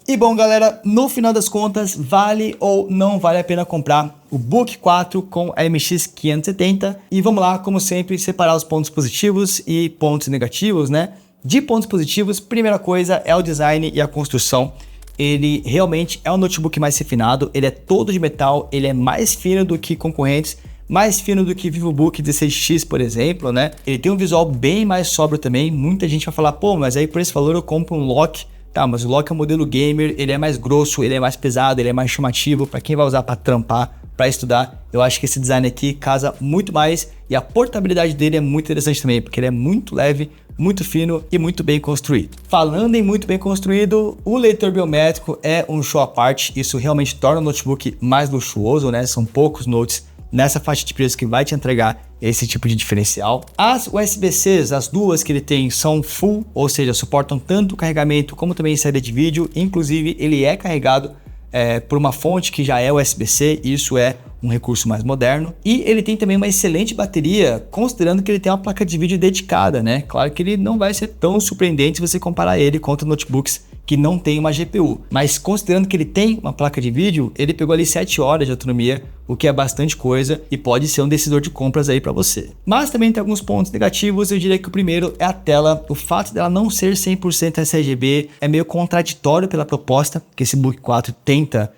E bom, galera, no final das contas, vale ou não vale a pena comprar o Book 4 com a MX 570? E vamos lá, como sempre, separar os pontos positivos e pontos negativos, né? De pontos positivos, primeira coisa é o design e a construção. Ele realmente é um notebook mais refinado, ele é todo de metal, ele é mais fino do que concorrentes, mais fino do que VivoBook 16X, por exemplo, né? Ele tem um visual bem mais sóbrio também. Muita gente vai falar, pô, mas aí por esse valor eu compro um Lock. Tá, mas o Lock é um modelo gamer, ele é mais grosso, ele é mais pesado, ele é mais chamativo para quem vai usar para trampar, para estudar, eu acho que esse design aqui casa muito mais e a portabilidade dele é muito interessante também, porque ele é muito leve, muito fino e muito bem construído. Falando em muito bem construído, o leitor biométrico é um show à parte, isso realmente torna o notebook mais luxuoso, né? São poucos notes nessa faixa de preço que vai te entregar esse tipo de diferencial. As USB-Cs, as duas que ele tem, são full, ou seja, suportam tanto o carregamento como também saída de vídeo, inclusive ele é carregado por uma fonte que já é USB-C, isso é um recurso mais moderno. E ele tem também uma excelente bateria, considerando que ele tem uma placa de vídeo dedicada, né? Claro que ele não vai ser tão surpreendente se você comparar ele contra notebooks que não tem uma GPU, mas considerando que ele tem uma placa de vídeo, ele pegou ali 7 horas de autonomia, o que é bastante coisa e pode ser um decisor de compras aí para você. Mas também tem alguns pontos negativos, eu diria que o primeiro é a tela. O fato dela não ser 100% sRGB é meio contraditório pela proposta que esse Book 4 tenta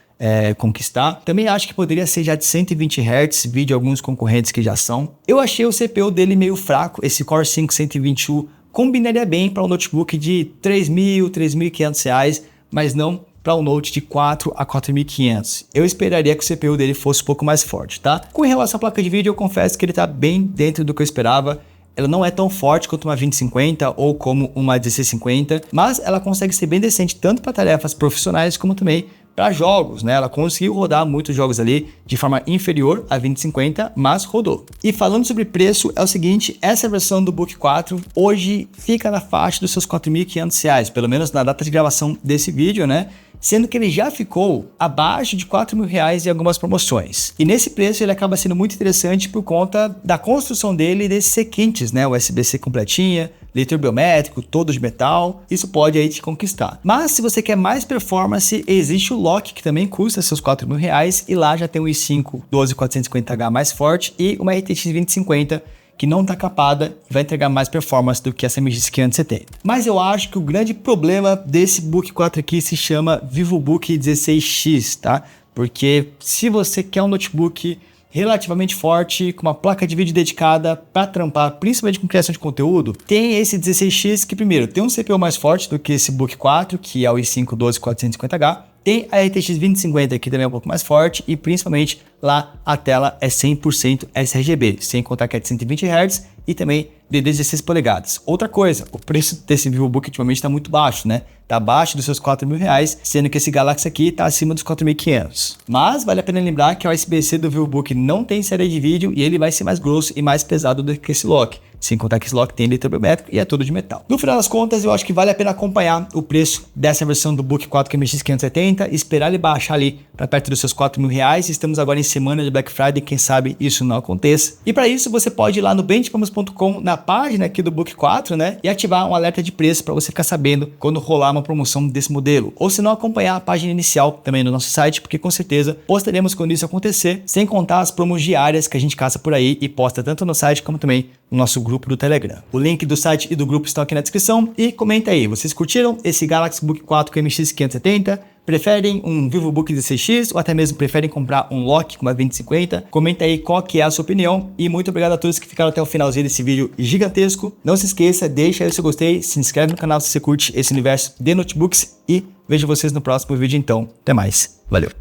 conquistar. Também acho que poderia ser já de 120 Hz, vídeo alguns concorrentes que já são. Eu achei o CPU dele meio fraco, esse Core 5 121 combinaria bem para um notebook de R$3.000, R$3.500, mas não para um Note de 4 a 4.500. Eu esperaria que o CPU dele fosse um pouco mais forte, tá? Com relação à placa de vídeo, eu confesso que ele está bem dentro do que eu esperava. Ela não é tão forte quanto uma 2050 ou como uma 1650, mas ela consegue ser bem decente tanto para tarefas profissionais como também para jogos, né? Ela conseguiu rodar muitos jogos ali de forma inferior a 2050, mas rodou. E falando sobre preço, é o seguinte, essa versão do Book 4 hoje fica na faixa dos seus R$4.500, pelo menos na data de gravação desse vídeo, né? Sendo que ele já ficou abaixo de R$4.000 em algumas promoções. E nesse preço ele acaba sendo muito interessante por conta da construção dele e desses requintes, né? USB-C completinha, leitor biométrico, todo de metal, isso pode aí te conquistar. Mas se você quer mais performance, existe o Lock, que também custa seus R$4.000 e lá já tem um i5 12450H mais forte e uma RTX 2050 que não está capada e vai entregar mais performance do que essa MX 570. Mas eu acho que o grande problema desse Book 4 aqui se chama VivoBook 16X, tá? Porque se você quer um notebook relativamente forte, com uma placa de vídeo dedicada para trampar, principalmente com criação de conteúdo, tem esse 16X que primeiro tem um CPU mais forte do que esse Book 4, que é o i5 12450H, tem a RTX 2050 que também é um pouco mais forte e principalmente lá a tela é 100% sRGB, sem contar que é de 120 Hz e também de 16 polegadas. Outra coisa, o preço desse VivoBook ultimamente está muito baixo, né? Tá abaixo dos seus R$4.000, sendo que esse Galaxy aqui tá acima dos 4.500. Mas vale a pena lembrar que o USB-C do VivoBook não tem saída de vídeo e ele vai ser mais grosso e mais pesado do que esse Lock. Sem contar que esse Lock tem leitor biométrico e é todo de metal. No final das contas, eu acho que vale a pena acompanhar o preço dessa versão do Book 4 MX 570, esperar ele baixar ali para perto dos seus R$4.000. Estamos agora em semana de Black Friday, quem sabe isso não aconteça. E para isso você pode ir lá no benchmamos.com, na página aqui do Book 4, né, e ativar um alerta de preço para você ficar sabendo quando rolar uma promoção desse modelo. Ou se não, acompanhar a página inicial também no nosso site, porque com certeza postaremos quando isso acontecer, sem contar as promos diárias que a gente caça por aí e posta tanto no site como também no nosso grupo do Telegram. O link do site e do grupo estão aqui na descrição e comenta aí, vocês curtiram esse Galaxy Book 4 com MX 570? Preferem um VivoBook 16X ou até mesmo preferem comprar um Lock com uma 2050? Comenta aí qual que é a sua opinião e muito obrigado a todos que ficaram até o finalzinho desse vídeo gigantesco. Não se esqueça, deixa aí o seu gostei, se inscreve no canal se você curte esse universo de notebooks e vejo vocês no próximo vídeo então. Até mais, valeu!